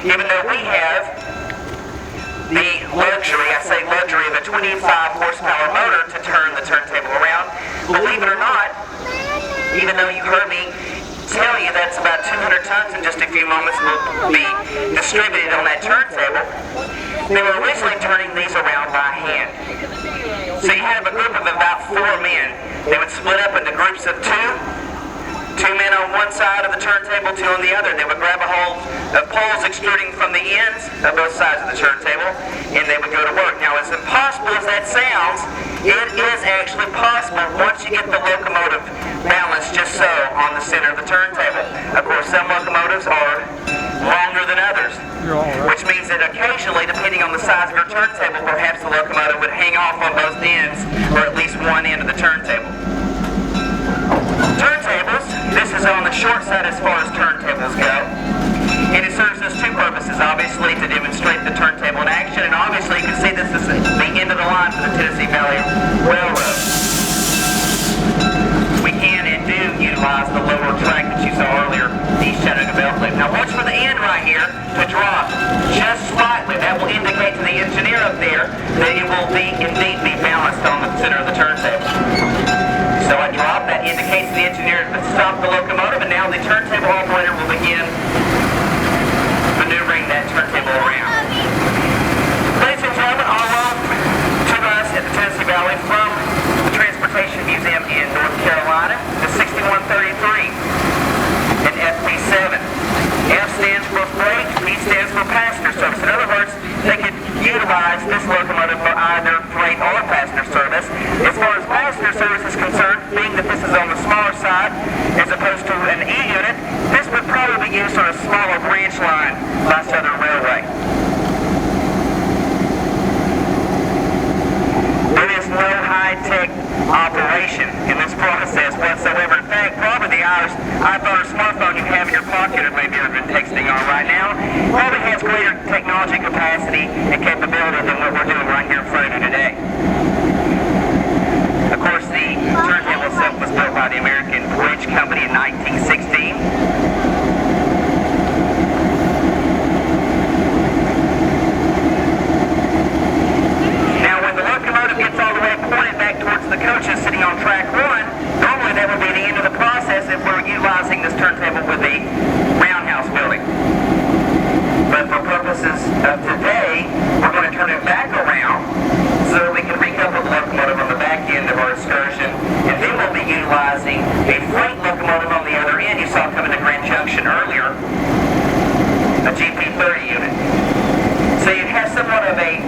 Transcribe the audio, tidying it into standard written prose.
even though we have the luxury, I say luxury, of a 25 horsepower motor to turn the turntable around. Believe it or not, even though you heard me tell you that's about 200 tons in just a few moments will be distributed on that turntable, they were originally turning these around by hand. So you have a group of about 4 men. They would split up into groups of 2 men on one side of the turntable, 2 on the other. They would grab a hold of poles extruding from the ends of both sides of the turntable, and they would go to work. Now, as impossible as that sounds, it is actually possible once you get the locomotive balanced just so on the center of the turntable. Of course, some locomotives are longer than others, which means that occasionally, depending on the size of your turntable, perhaps the locomotive would hang off on both ends, or at least one end of the turntable. Turntables, this is on the short side as far as turntables go, and it serves us 2 purposes, obviously to demonstrate the turntable in action, and obviously you can see this is the end of the line for the Tennessee Valley Railroad. We can and do utilize the lower track that you saw earlier, the East Chattanooga belt loop. Now watch for the end right here to drop just slightly. That will indicate to the engineer up there that it will indeed be balanced on the center of the turntable. So I drop, that indicates to the engineer to stop the locomotive, and now the turntable operator will begin maneuvering that turntable around. Ladies and gentlemen, en route to us at the Tennessee Valley from the Transportation Museum in North Carolina, the 6133 and FP7. F stands for freight, P stands for passenger service. In other words, they could utilize this locomotive for either freight or passenger service. As far as passenger service is concerned, being that this is on the smaller side as opposed to an E unit, this would probably be used on a smaller branch line by Southern Railway. There is no high-tech operation in this process whatsoever. In fact, probably the iPhone or smartphone you have in your pocket, or maybe you've been texting on right now, probably has greater technology capacity and capability than what we're doing right here in front of you today. Of course, the turntable itself was built by the American Bridge Company in 1916. Now, when the locomotive gets all the way pointed back towards the coaches sitting on track 1, normally that would be the end of the process if we're utilizing this turntable with the roundhouse building. But for purposes of today, we're going to turn it back around so that we can recouple the locomotive on the back end of our excursion, and then we'll be utilizing a freight locomotive on the other end. You saw coming to Grand Junction earlier, a GP30 unit. So you have somewhat of a